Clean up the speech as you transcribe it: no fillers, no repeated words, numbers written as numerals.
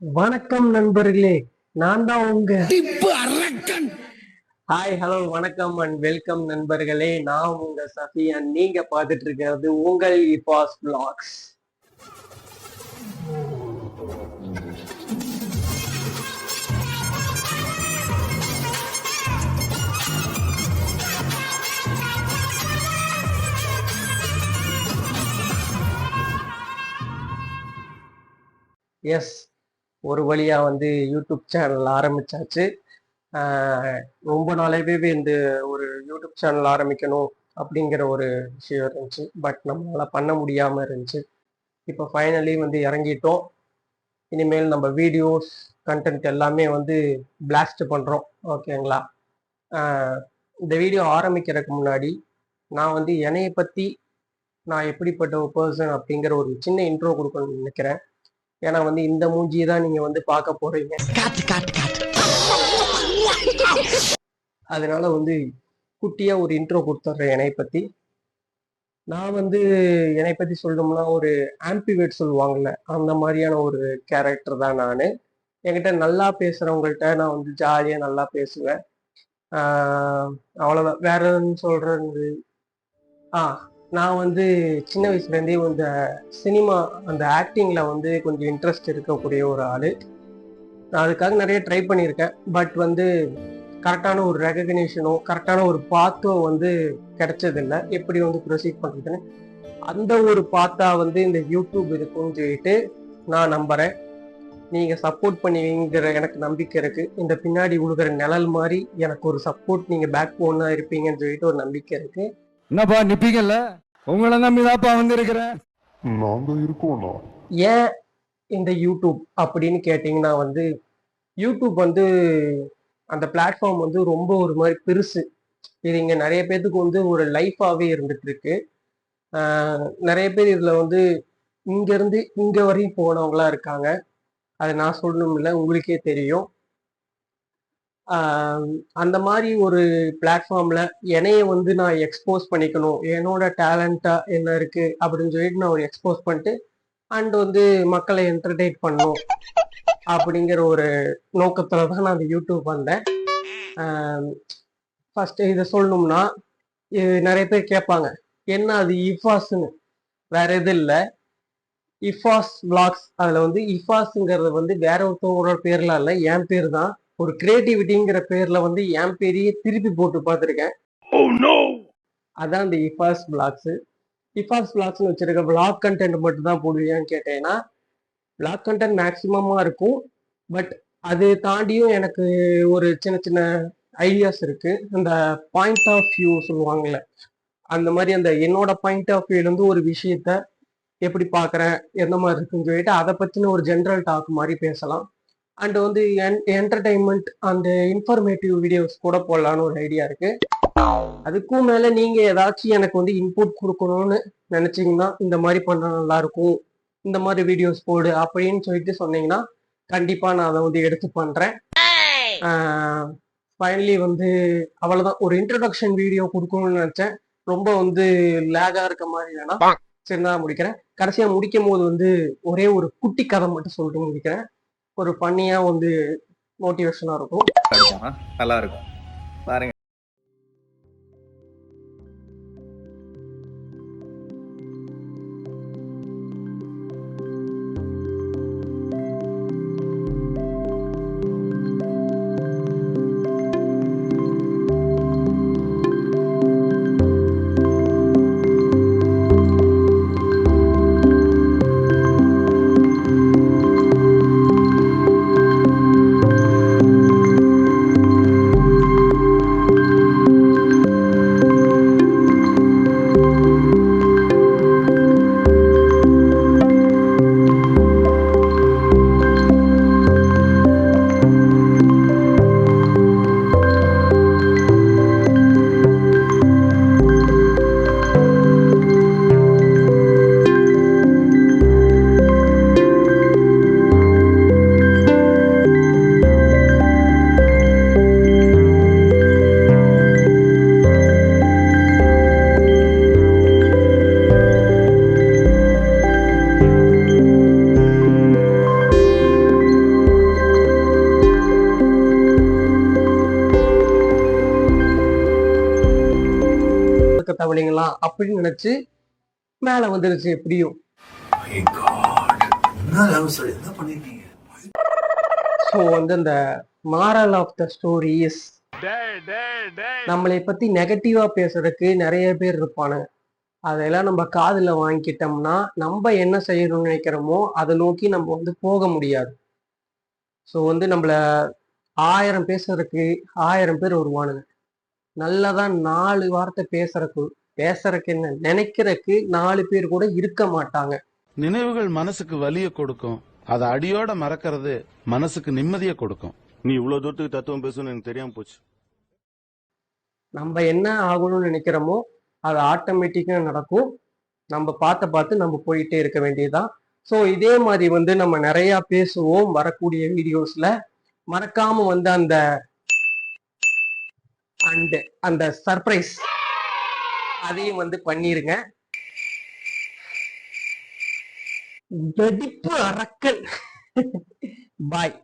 வணக்கம் நண்பர்களே, நான் தான் உங்க திப்பு அரக்கன். ஹாய் ஹலோ வணக்கம் அண்ட் வெல்கம் நண்பர்களே. நான் உங்க சஃபியான். நீங்க பார்த்துட்டு இருக்கிறது உங்கள் இபாஸ் vlogs. எஸ், ஒரு வழியா யூடியூப் சேனல் ஆரம்பிச்சாச்சு. ரொம்ப நாளாவே இந்த ஒரு யூடியூப் சேனல் ஆரம்பிக்கணும் அப்படிங்கிற ஒரு விஷயம் இருந்துச்சு. பட் நம்மளால பண்ண முடியாம இருந்துச்சு. இப்போ ஃபைனலி இறங்கிட்டோம். இனிமேல் நம்ம வீடியோஸ் கண்டென்ட் எல்லாமே பிளாஸ்ட் பண்றோம். ஓகேங்களா? இந்த வீடியோ ஆரம்பிக்கிறதுக்கு முன்னாடி நான் என்னைய பத்தி, நான் எப்படிப்பட்ட ஒரு பர்சன் அப்படிங்கிற ஒரு சின்ன இன்ட்ரோ கொடுக்கணும்னு நினைக்கிறேன். ஏன்னா இந்த மூஞ்சியை தான் நீங்க பார்க்க போறீங்க. அதனால குட்டியா ஒரு இன்ட்ரோ கொடுத்துட்றேன் என்னை பத்தி. நான் என்னை பத்தி சொல்லணும்னா ஒரு ஆம்பிவேட் சொல்லுவாங்கல்ல, அந்த மாதிரியான ஒரு கேரக்டர் தான் நான். என்கிட்ட நல்லா பேசுறவங்கள்ட்ட நான் ஜாலியா நல்லா பேசுவேன். அவ்வளவுதான். வேற எதுன்னு சொல்றது. நான் சின்ன வயசுலேருந்தே இந்த சினிமா, அந்த ஆக்டிங்ல கொஞ்சம் இன்ட்ரெஸ்ட் இருக்கக்கூடிய ஒரு ஆளு. நான் அதுக்காக நிறைய ட்ரை பண்ணியிருக்கேன். பட் கரெக்டான ஒரு ரெகக்னிஷனோ கரெக்டான ஒரு பாத்தோ கிடைச்சதில்லை. எப்படி ப்ரொசீட் பண்ணுறதுன்னு அந்த ஒரு பாத்தா இந்த யூடியூப் இருக்குன்னு சொல்லிட்டு நான் நம்புறேன். நீங்க சப்போர்ட் பண்ணுவீங்கிற எனக்கு நம்பிக்கை இருக்கு. இந்த பின்னாடி உழுகிற நிழல் மாதிரி எனக்கு ஒரு சப்போர்ட், நீங்க பேக் போனா இருப்பீங்கன்னு சொல்லிட்டு ஒரு நம்பிக்கை இருக்கு. என்னப்பா நிப்பீங்கல்ல, உங்களை நம்பிதாப்பா இருக்கிறேன். நாங்க இருக்கோம்னா ஏன் இந்த யூடியூப் அப்படின்னு கேட்டீங்கன்னா யூடியூப் அந்த பிளாட்ஃபார்ம் ரொம்ப ஒரு மாதிரி பெருசு. இது இங்க நிறைய பேத்துக்கு ஒரு லைஃபாவே இருந்துட்டு இருக்கு. நிறைய பேர் இதுல இங்க இருந்து இங்க வரையும் போனவங்களா இருக்காங்க. அதை நான் சொல்லணும் இல்லை, உங்களுக்கே தெரியும். அந்த மாதிரி ஒரு பிளாட்ஃபார்ம்ல என்னைய நான் எக்ஸ்போஸ் பண்ணிக்கணும், என்னோட டேலண்டா என்ன இருக்கு அப்படின்னு சொல்லிட்டு நான் ஒரு எக்ஸ்போஸ் பண்ணிட்டு அண்ட் மக்களை என்டர்டெயின் பண்ணணும் அப்படிங்கிற ஒரு நோக்கத்துல தான் நான் அந்த யூடியூப் வந்தேன். ஃபர்ஸ்ட் இதை சொல்லணும்னா, நிறைய பேர் கேட்பாங்க என்ன அது இஃபாஸ்ன்னு. வேற எது இல்லை, இஃபாஸ் vlogs. அதுல இஃபாஸ்ங்கிறது வேற ஒருத்தவங்களோட பேர்லாம் இல்லை, என் பேர் தான். ஒரு கிரியேட்டிவிட்டிங்கிற பேர்ல என் பேரையே திருப்பி போட்டு பார்த்துருக்கேன். அதான் இந்த இஃபாஸ் vlogs. இஃபாஸ் vlogsன்னு வச்சிருக்க vlog கண்டென்ட் மட்டும் தான் போடுவியான்னு கேட்டேன்னா, vlog கண்டென்ட் மேக்சிமமா இருக்கும். பட் அது தாண்டியும் எனக்கு ஒரு சின்ன சின்ன ஐடியாஸ் இருக்கு. அந்த பாயிண்ட் ஆஃப் வியூ சொல்லுவாங்கல்ல, அந்த மாதிரி அந்த என்னோட பாயிண்ட் ஆஃப் வியூல ஒரு விஷயத்த எப்படி பாக்குறேன், எந்த மாதிரி இருக்குன்னு சொல்லிட்டு அதை பத்தின ஒரு ஜென்ரல் டாக் மாதிரி பேசலாம். அண்ட் என்டர்டைன்மெண்ட் அந்த இன்ஃபர்மேட்டிவ் வீடியோஸ் கூட போடலான்னு ஒரு ஐடியா இருக்கு. அதுக்கும் மேல நீங்க ஏதாச்சும் எனக்கு இன்புட் கொடுக்கணும்னு நினைச்சீங்கன்னா, இந்த மாதிரி பண்ணா நல்லா இருக்கும், இந்த மாதிரி வீடியோஸ் போடு அப்படின்னு சொல்லிட்டு சொன்னீங்கன்னா கண்டிப்பா நான் அதை எடுத்து பண்றேன். ஃபைனலி அவ்வளவுதான். ஒரு இன்ட்ரடக்ஷன் வீடியோ கொடுக்கணும்னு நினைச்சேன். ரொம்ப லேகா இருக்க மாதிரி வேணாம். சரி, நான் முடிக்கிறேன். கடைசியா முடிக்கும் போது ஒரே ஒரு குட்டி கதை மட்டும் சொல்லிட்டு முடிக்கிறேன். ஒரு பண்ணியா மோட்டிவேஷனா இருக்கும். நல்லா இருக்கும் பாருங்க. பண்ணிக்கலாம் அப்படின்னு நினைச்சு மேல வந்துருச்சு எப்படியும். ஸோ வந்து இந்த மாரல் ஆஃப் த ஸ்டோரிஸ், நம்மளை பத்தி நெகட்டிவா பேசுறதுக்கு நிறைய பேர் இருப்பானுங்க. அதெல்லாம் நம்ம காதுல வாங்கிக்கிட்டோம்னா நம்ம என்ன செய்யணும்னு நினைக்கிறோமோ அதை நோக்கி நம்ம வந்து போக முடியாது. ஸோ வந்து நம்மள 1000 பேசுறதுக்கு 1000 பேர் வருவானுங்க. நல்லதான் 4 வார்த்தை பேசுறதுக்கு என்ன நினைக்கிறதுக்கு 4 பேர் கூட இருக்க மாட்டாங்க. நினைவுகள் மனசுக்கு வலிய கொடுக்கும், அதை அடியோட மறக்கிறது மனசுக்கு நிம்மதியை கொடுக்கும். நீ இவ்வளவு தூரத்துக்கு தத்துவம் பேசணும்னு எனக்கு தெரியாம போச்சு. நம்ம என்ன ஆகணும்னு நினைக்கிறோமோ அது ஆட்டோமேட்டிக்கா நடக்கும். நம்ம பார்த்து நம்ம போயிட்டே இருக்க வேண்டியதுதான். ஸோ இதே மாதிரி வந்து நம்ம நிறைய பேசுவோம் வரக்கூடிய வீடியோஸ்ல. மறக்காம வந்து அந்த சர்ப்ரைஸ் அதையும் வந்து பண்ணிருங்க. வெடிப்பு அரக்கன். பாய்.